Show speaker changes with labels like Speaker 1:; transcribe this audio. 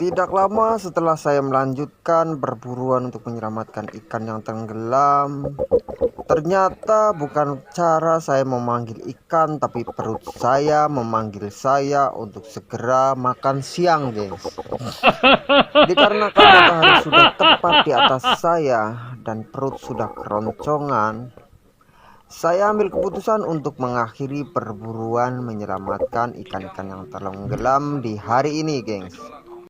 Speaker 1: Tidak lama setelah saya melanjutkan perburuan untuk menyelamatkan ikan yang tenggelam, ternyata bukan cara saya memanggil ikan, tapi perut saya memanggil saya untuk segera makan siang, guys. Dikarenakan matahari sudah tepat di atas saya dan perut sudah keroncongan, saya ambil keputusan untuk mengakhiri perburuan menyelamatkan ikan-ikan yang tenggelam di hari ini, gengs.